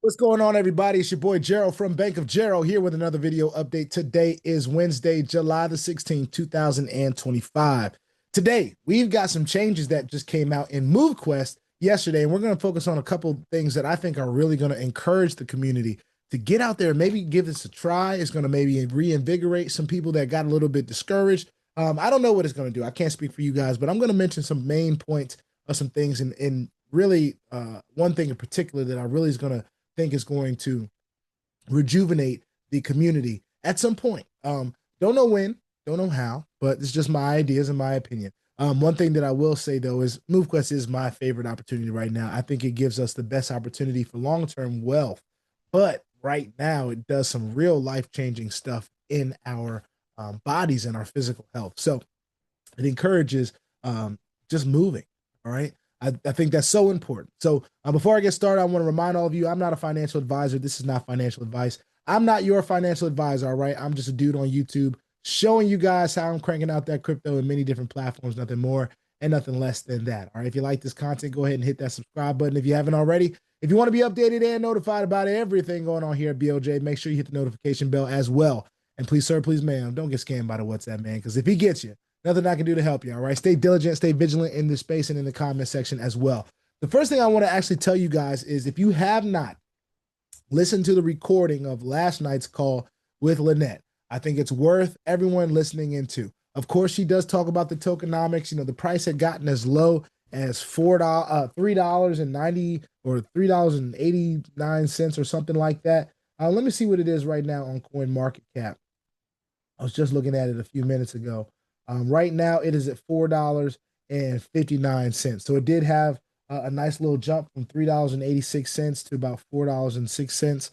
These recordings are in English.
What's going on, everybody? It's your boy Gerald from Bank of Gerald here with another video update. Today is Wednesday, July the 16th, 2025. Today, we've got some changes that just came out in MoveQuest yesterday, and we're going to focus on a couple things that I think are really going to encourage the community to get out there and maybe give this a try. It's going to maybe reinvigorate some people that got a little bit discouraged. I don't know what it's going to do. I can't speak for you guys, but I'm going to mention some main points of some things, and really one thing in particular that I really is going to think is going to rejuvenate the community at some point. Don't know when, don't know how, but it's just my ideas and my opinion. One thing that I will say though is MoveQuest is my favorite opportunity right now. I think it gives us the best opportunity for long-term wealth, but right now it does some real life-changing stuff in our bodies and our physical health. So it encourages just moving. All right. I think that's so important. So before I get started, I want to remind all of you, I'm not a financial advisor. This is not financial advice. I'm not your financial advisor. All right. I'm just a dude on YouTube showing you guys how I'm cranking out that crypto in many different platforms, nothing more and nothing less than that. All right. If you like this content, go ahead and hit that subscribe button if you haven't already. If you want to be updated and notified about everything going on here at BOJ, make sure you hit the notification bell as well. And please, sir, please, ma'am, don't get scammed by the WhatsApp man, because if he gets you, nothing I can do to help you. All right. Stay diligent, stay vigilant in this space and in the comment section as well. The first thing I want to actually tell you guys is if you have not listened to the recording of last night's call with Lynette, I think it's worth everyone listening into. Of course, she does talk about the tokenomics. You know, the price had gotten as low as $3.90 or $3.89 or something like that. Let me see what it is right now on CoinMarketCap. I was just looking at it a few minutes ago. Right now, it is at $4.59. So it did have a nice little jump from $3.86 to about $4.06.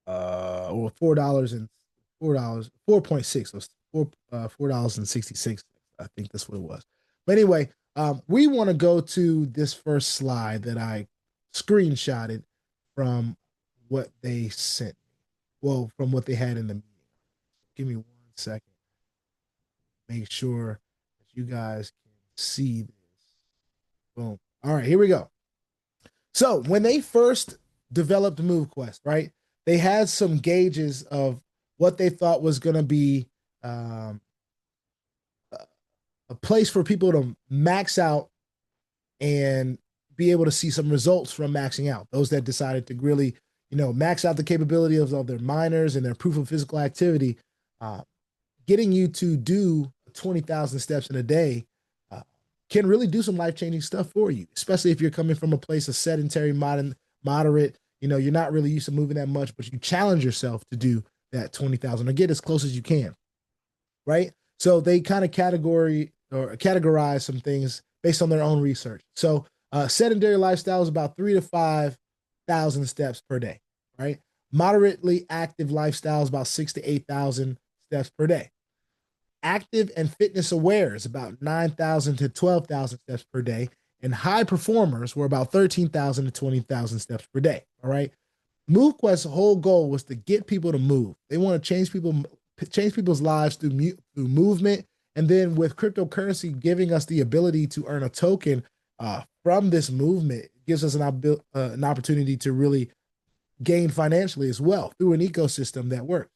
Or $4.6. So $4.66. I think that's what it was. But anyway, we want to go to this first slide that I screenshotted from what they sent. Well, from what they had in the meeting. Give me 1 second. Make sure that you guys can see this. Boom. All right, here we go. So when they first developed MoveQuest, right, they had some gauges of what they thought was going to be a place for people to max out and be able to see some results from maxing out. Those that decided to really, max out the capability of their miners and their proof of physical activity, getting you to do 20,000 steps in a day can really do some life-changing stuff for you, especially if you're coming from a place of sedentary, moderate, you're not really used to moving that much, but you challenge yourself to do that 20,000 or get as close as you can, right? So they kind of categorize some things based on their own research. So sedentary lifestyle is about 3,000 to 5,000 steps per day, right? Moderately active lifestyle is about 6,000 to 8,000 steps per day. Active and fitness aware is about 9,000 to 12,000 steps per day. And high performers were about 13,000 to 20,000 steps per day. All right. MoveQuest's whole goal was to get people to move. They want to change people's lives through movement. And then with cryptocurrency giving us the ability to earn a token from this movement, it gives us an opportunity to really gain financially as well through an ecosystem that works.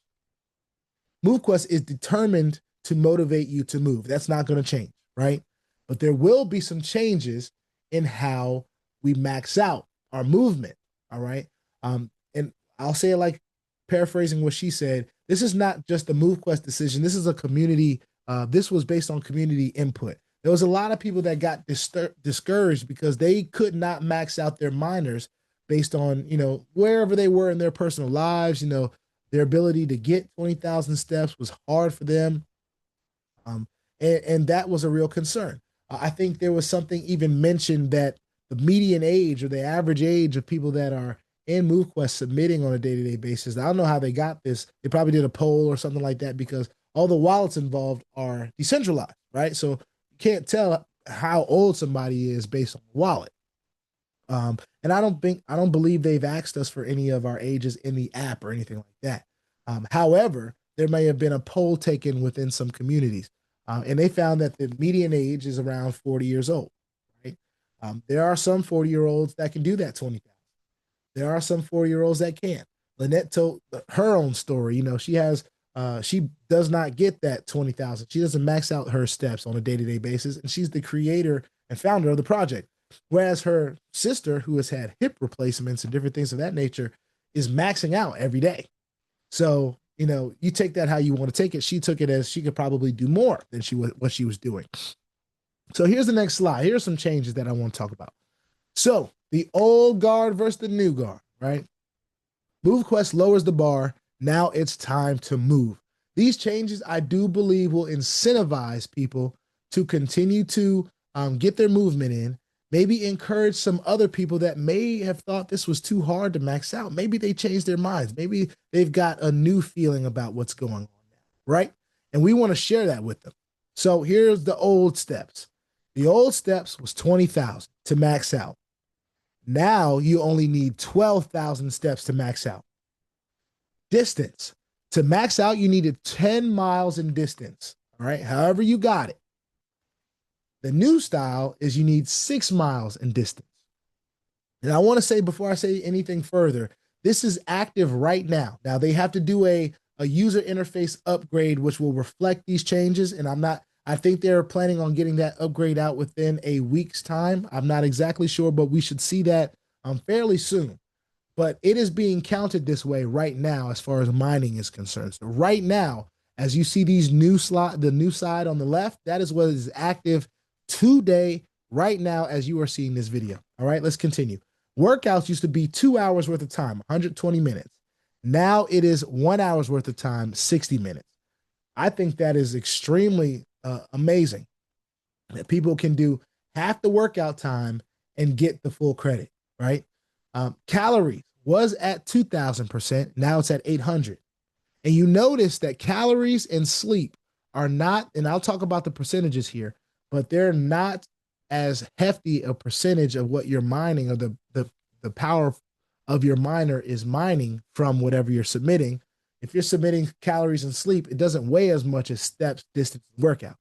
MoveQuest is determined to motivate you to move. That's not going to change, right? But there will be some changes in how we max out our movement, all right? And I'll say it like paraphrasing what she said, this is not just a MoveQuest decision. This is a community, this was based on community input. There was a lot of people that got discouraged because they could not max out their miners based on, wherever they were in their personal lives, their ability to get 20,000 steps was hard for them. And that was a real concern. I think there was something even mentioned that the median age or the average age of people that are in MoveQuest submitting on a day-to-day basis, I don't know how they got this. They probably did a poll or something like that because all the wallets involved are decentralized, right? So you can't tell how old somebody is based on the wallet. And I don't believe they've asked us for any of our ages in the app or anything like that. However, there may have been a poll taken within some communities. And they found that the median age is around 40 years old, right? There are some 40-year-olds that can do that 20,000. There are some 4-year-olds that can't. Lynette told her own story. You know, she does not get that 20,000. She doesn't max out her steps on a day-to-day basis, and she's the creator and founder of the project. Whereas her sister, who has had hip replacements and different things of that nature, is maxing out every day. So, you know, you take that how you want to take it. She took it as she could probably do more than what she was doing. So here's the next slide. Here's some changes that I want to talk about. So the old guard versus the new guard, right? MoveQuest lowers the bar. Now it's time to move. These changes, I do believe, will incentivize people to continue to get their movement in, maybe encourage some other people that may have thought this was too hard to max out. Maybe they changed their minds. Maybe they've got a new feeling about what's going on now, right? And we want to share that with them. So here's the old steps. The old steps was 20,000 to max out. Now you only need 12,000 steps to max out. Distance. To max out, you needed 10 miles in distance. All right, however you got it. The new style is you need 6 miles in distance. And I want to say, before I say anything further, this is active right now. Now they have to do a user interface upgrade, which will reflect these changes. And I think they're planning on getting that upgrade out within a week's time. I'm not exactly sure, but we should see that fairly soon. But it is being counted this way right now as far as mining is concerned. So right now, as you see these the new side on the left, that is what is active today, right now, as you are seeing this video. All right, let's continue. Workouts used to be 2 hours worth of time, 120 minutes. Now it is 1 hour's worth of time, 60 minutes. I think that is extremely amazing that people can do half the workout time and get the full credit, right? Calories was at 2,000%. Now it's at 800. And you notice that calories and sleep are not, and I'll talk about the percentages here, but they're not as hefty a percentage of what you're mining, or the power of your miner is mining from whatever you're submitting. If you're submitting calories and sleep, it doesn't weigh as much as steps, distance, workout.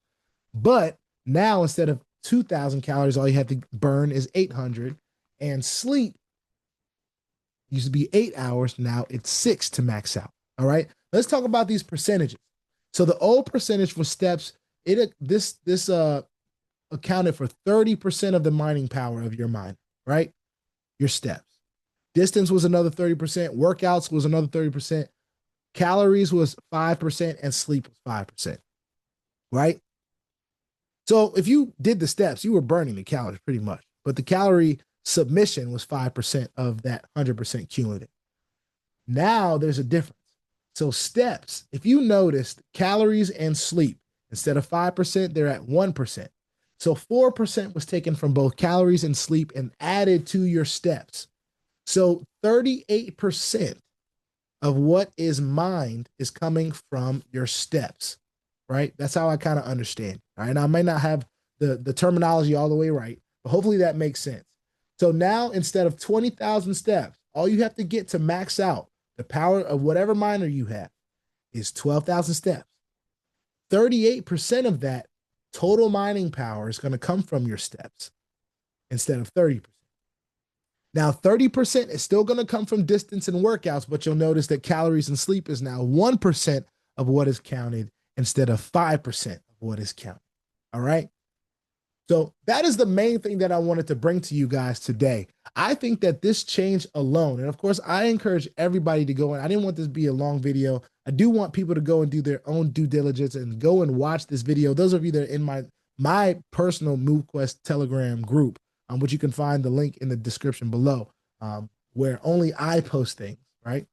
But now instead of 2,000 calories, all you have to burn is 800. And sleep used to be 8 hours. Now it's 6 to max out. All right. Let's talk about these percentages. So the old percentage for steps, this accounted for 30% of the mining power of your mine, right? Your steps. Distance was another 30%. Workouts was another 30%. Calories was 5%, and sleep was 5%, right? So if you did the steps, you were burning the calories pretty much, but the calorie submission was 5% of that 100% cumulative. Now there's a difference. So steps, if you noticed, calories and sleep, instead of 5%, they're at 1%. So 4% was taken from both calories and sleep and added to your steps. So 38% of what is mined is coming from your steps, right? That's how I kind of understand. All right. And I may not have the terminology all the way right, but hopefully that makes sense. So now instead of 20,000 steps, all you have to get to max out the power of whatever miner you have is 12,000 steps. 38% of that total mining power is going to come from your steps instead of 30%. Now, 30% is still going to come from distance and workouts, but you'll notice that calories and sleep is now 1% of what is counted instead of 5% of what is counted. All right. So that is the main thing that I wanted to bring to you guys today. I think that this change alone, and of course, I encourage everybody to go in. I didn't want this to be a long video. I do want people to go and do their own due diligence and go and watch this video. Those of you that are in my personal MoveQuest Telegram group, which you can find the link in the description below, where only I post things, right?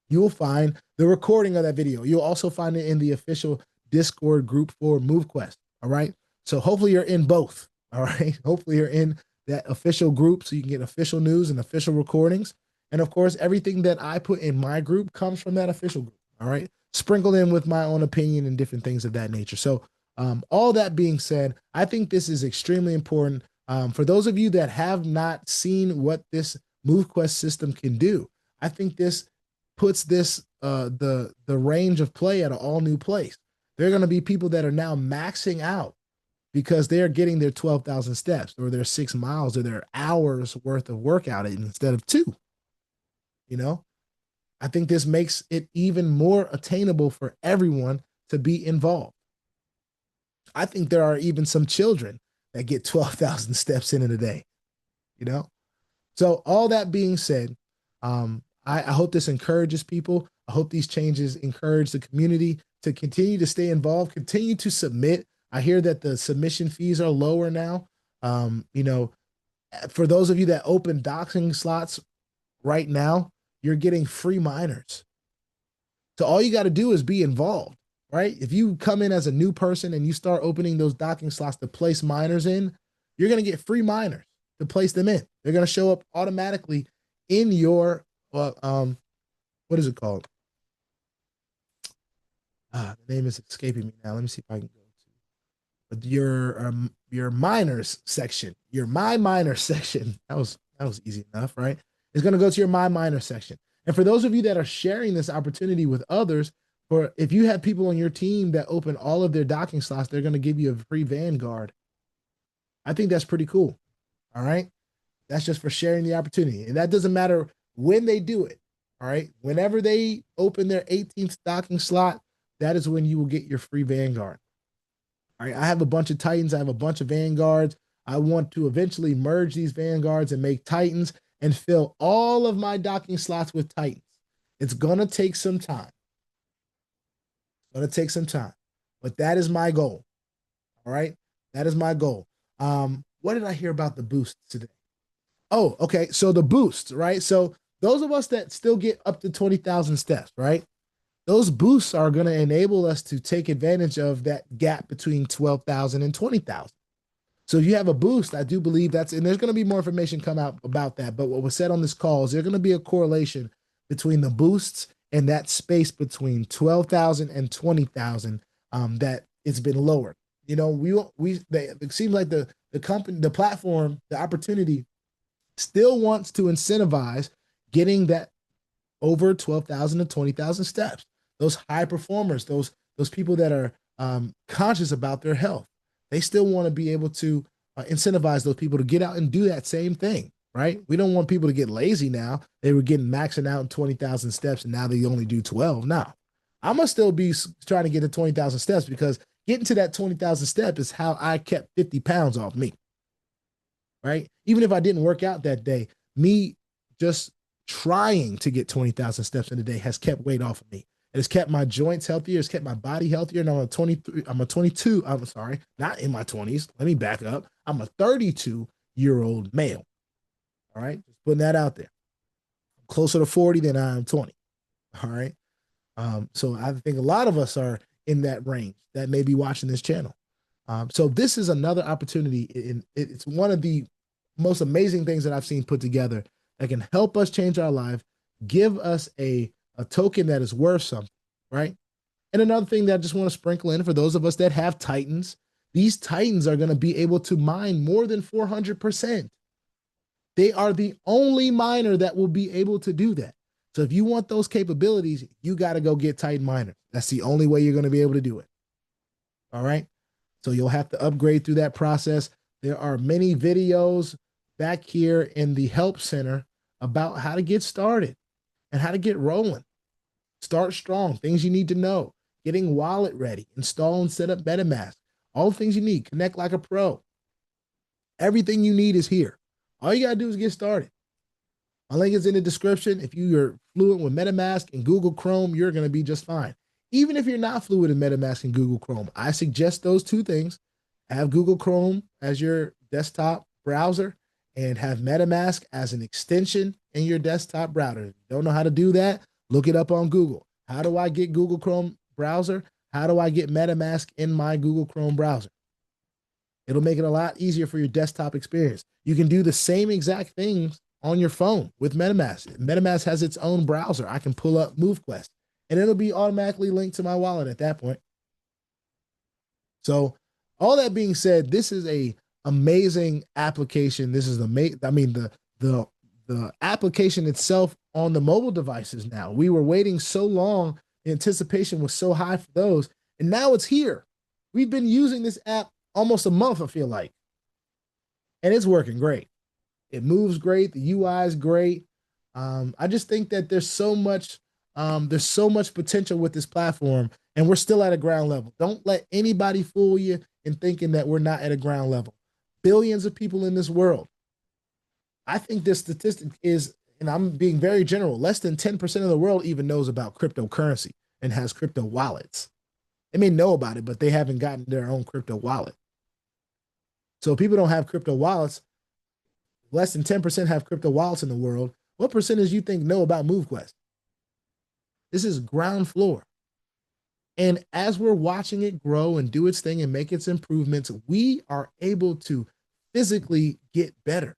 You will find the recording of that video. You'll also find it in the official Discord group for MoveQuest, all right? So hopefully you're in both, all right? Hopefully you're in that official group so you can get official news and official recordings. And of course, everything that I put in my group comes from that official group, all right? Sprinkled in with my own opinion and different things of that nature. So all that being said, I think this is extremely important. For those of you that have not seen what this MoveQuest system can do, I think this puts this the range of play at an all new place. There are going to be people that are now maxing out because they're getting their 12,000 steps or their 6 miles or their hours worth of workout instead of 2. You know, I think this makes it even more attainable for everyone to be involved. I think there are even some children that get 12,000 steps in a day, you know? So all that being said, I hope this encourages people. I hope these changes encourage the community to continue to stay involved, continue to submit. I hear that the submission fees are lower now. You know, for those of you that open docking slots right now, you're getting free miners. So all you got to do is be involved, right? If you come in as a new person and you start opening those docking slots to place miners in, you're going to get free miners to place them in. They're going to show up automatically in your, what is it called? The name is escaping me now. Let me see if I can go to your miners section, your my miner section. That was easy enough, right? It's going to go to your my miner section. And for those of you that are sharing this opportunity with others, for if you have people on your team that open all of their docking slots, they're going to give you a free Vanguard. I think that's pretty cool. All right. That's just for sharing the opportunity. And that doesn't matter when they do it. All right. Whenever they open their 18th docking slot, that is when you will get your free Vanguard. All right. I have a bunch of Titans. I have a bunch of Vanguards. I want to eventually merge these Vanguards and make Titans and fill all of my docking slots with Titans. It's going to take some time. It's going to take some time. But that is my goal. All right. That is my goal. What did I hear about the boosts today? Oh, okay. So the boosts, right? So those of us that still get up to 20,000 steps, right? Those boosts are going to enable us to take advantage of that gap between 12,000 and 20,000. So if you have a boost, I do believe that's, and there's going to be more information come out about that. But what was said on this call is there's going to be a correlation between the boosts and that space between 12,000 and 20,000 that it's been lowered. You know, it seems like the company, the platform, the opportunity still wants to incentivize getting that over 12,000 to 20,000 steps. Those high performers, those people that are conscious about their health, they still want to be able to incentivize those people to get out and do that same thing, right? We don't want people to get lazy now. They were getting maxing out in 20,000 steps and now they only do 12. Now, I'm going to still be trying to get to 20,000 steps because getting to that 20,000 step is how I kept 50 pounds off me, right? Even if I didn't work out that day, me just trying to get 20,000 steps in a day has kept weight off of me. It has kept my joints healthier. It's kept my body healthier. And I'm a 22, I'm sorry, not in my 20s. Let me back up. I'm a 32-year-old male. All right. Just putting that out there. I'm closer to 40 than I am 20. All right. So I think a lot of us are in that range that may be watching this channel. So this is another opportunity. It's one of the most amazing things that I've seen put together that can help us change our life, give us a token that is worth something, right? And another thing that I just want to sprinkle in for those of us that have Titans, these Titans are going to be able to mine more than 400%. They are the only miner that will be able to do that. So if you want those capabilities, you got to go get Titan miners. That's the only way you're going to be able to do it. All right. So you'll have to upgrade through that process. There are many videos back here in the help center about how to get started and how to get rolling. Start strong, things you need to know, getting wallet ready, install and set up MetaMask, all the things you need, connect like a pro. Everything you need is here. All you got to do is get started. My link is in the description. If you're fluent with MetaMask and Google Chrome, you're going to be just fine. Even if you're not fluent in MetaMask and Google Chrome, I suggest those two things. Have Google Chrome as your desktop browser and have MetaMask as an extension in your desktop browser. If you don't know how to do that, look it up on Google. How do I get Google Chrome browser? How do I get MetaMask in my Google Chrome browser? It'll make it a lot easier for your desktop experience. You can do the same exact things on your phone with MetaMask. MetaMask has its own browser. I can pull up MoveQuest and it'll be automatically linked to my wallet at that point. So all that being said, this is a amazing application. This is the application itself on the mobile devices now. We were waiting so long. The anticipation was so high for those. And now it's here. We've been using this app almost a month, I feel like. And it's working great. It moves great. The UI is great. I just think that there's so much potential with this platform, and we're still at a ground level. Don't let anybody fool you in thinking that we're not at a ground level. Billions of people in this world. I think this statistic is, and I'm being very general, less than 10% of the world even knows about cryptocurrency and has crypto wallets. They may know about it, but they haven't gotten their own crypto wallet. So if people don't have crypto wallets, less than 10% have crypto wallets in the world. What percentage do you think know about MoveQuest? This is ground floor. And as we're watching it grow and do its thing and make its improvements, we are able to physically get better.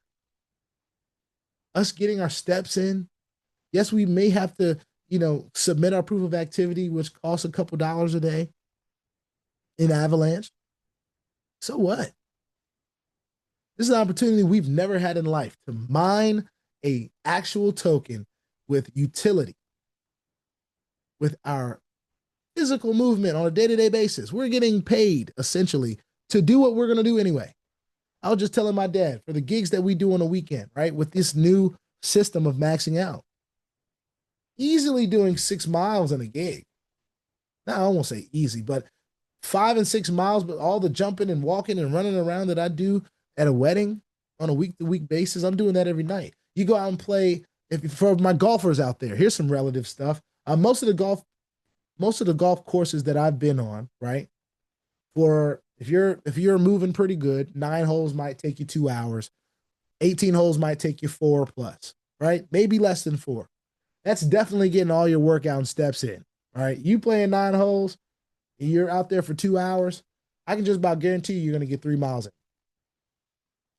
Us getting our steps in. Yes, we may have to, submit our proof of activity, which costs a couple dollars a day in Avalanche. So what? This is an opportunity we've never had in life to mine a actual token with utility, with our physical movement on a day-to-day basis. We're getting paid essentially to do what we're going to do anyway. I was just telling my dad for the gigs that we do on a weekend, right? With this new system of maxing out, easily doing 6 miles in a gig. Now, I won't say easy, but 5 and 6 miles, but all the jumping and walking and running around that I do at a wedding on a week-to-week basis, I'm doing that every night. You go out and play. For my golfers out there, here's some relative stuff. Most of the golf courses that I've been on, right? If you're moving pretty good, 9 holes might take you 2 hours. 18 holes might take you 4 plus, right? Maybe less than 4. That's definitely getting all your workout and steps in. All right. You playing 9 holes and you're out there for 2 hours, I can just about guarantee you're going to get 3 miles in.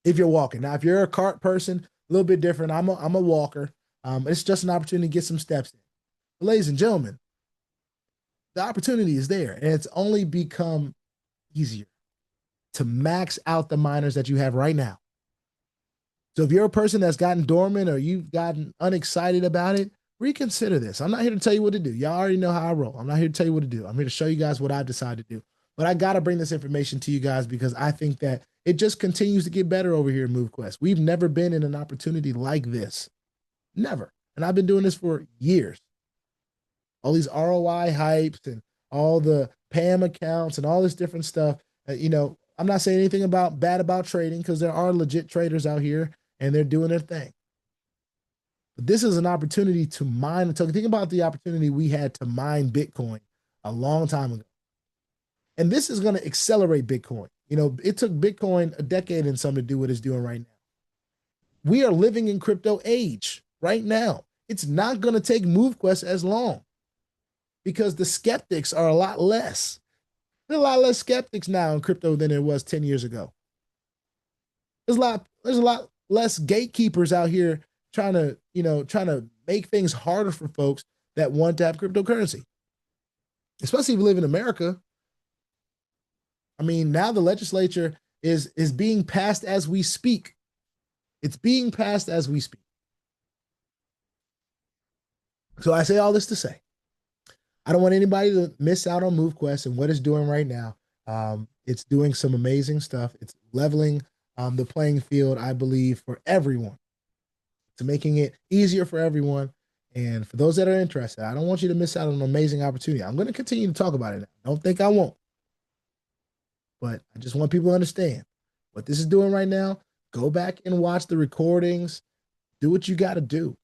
If you're walking. Now, if you're a cart person, a little bit different. I'm a walker. It's just an opportunity to get some steps in. But ladies and gentlemen, the opportunity is there, and it's only become easier to max out the miners that you have right now. So if you're a person that's gotten dormant or you've gotten unexcited about it, reconsider this. I'm not here to tell you what to do. Y'all already know how I roll. I'm not here to tell you what to do. I'm here to show you guys what I've decided to do. But I got to bring this information to you guys because I think that it just continues to get better over here in MoveQuest. We've never been in an opportunity like this. Never. And I've been doing this for years. All these ROI hypes and all the PAM accounts and all this different stuff. I'm not saying anything bad about trading because there are legit traders out here and they're doing their thing. But this is an opportunity to mine. Think about the opportunity we had to mine Bitcoin a long time ago. And this is going to accelerate Bitcoin. It took Bitcoin a decade and some to do what it's doing right now. We are living in crypto age right now. It's not going to take MoveQuest as long because the skeptics are a lot less. There's a lot less skeptics now in crypto than there was 10 years ago. There's a lot less gatekeepers out here trying to make things harder for folks that want to have cryptocurrency. Especially if you live in America. I mean, now the legislature is being passed as we speak. It's being passed as we speak. So I say all this to say, I don't want anybody to miss out on MoveQuest and what it's doing right now. It's doing some amazing stuff. It's leveling the playing field, I believe, for everyone. It's making it easier for everyone. And for those that are interested, I don't want you to miss out on an amazing opportunity. I'm going to continue to talk about it now. Don't think I won't. But I just want people to understand what this is doing right now. Go back and watch the recordings. Do what you got to do.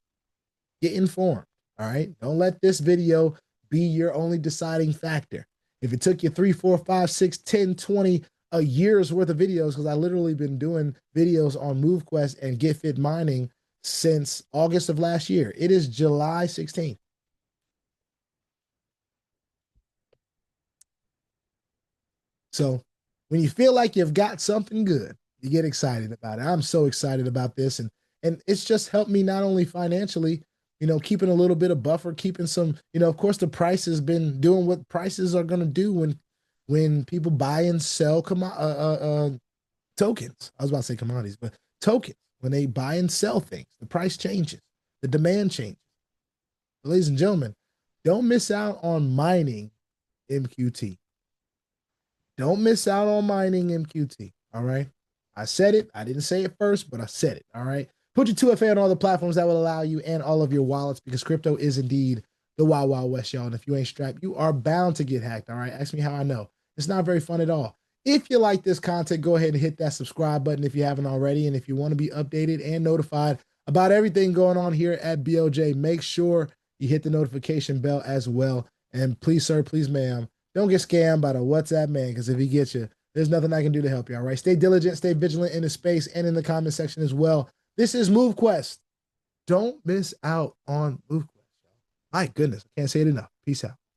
Get informed. All right. Don't let this video be your only deciding factor. If it took you 3, 4, 5, 6, 10, 20 a year's worth of videos, because I literally been doing videos on MoveQuest and Get Fit Mining since August of last year. It is July 16th. So when you feel like you've got something good, you get excited about it. I'm so excited about this. And it's just helped me not only financially, keeping a little bit of buffer, keeping some, of course, the price has been doing what prices are going to do when people buy and sell tokens. I was about to say commodities, but tokens. When they buy and sell things, the price changes, the demand changes. But ladies and gentlemen, don't miss out on mining MQT. Don't miss out on mining MQT. All right. I said it. I didn't say it first, but I said it. All right. Put your 2FA on all the platforms that will allow you and all of your wallets, because crypto is indeed the wild, wild west, y'all. And if you ain't strapped, you are bound to get hacked. All right. Ask me how I know. It's not very fun at all. If you like this content, go ahead and hit that subscribe button if you haven't already. And if you want to be updated and notified about everything going on here at BOJ, make sure you hit the notification bell as well. And please, sir, please, ma'am, don't get scammed by the WhatsApp man, because if he gets you, there's nothing I can do to help you. All right. Stay diligent, stay vigilant in the space and in the comment section as well. This is MoveQuest. Don't miss out on MoveQuest. My goodness, I can't say it enough. Peace out.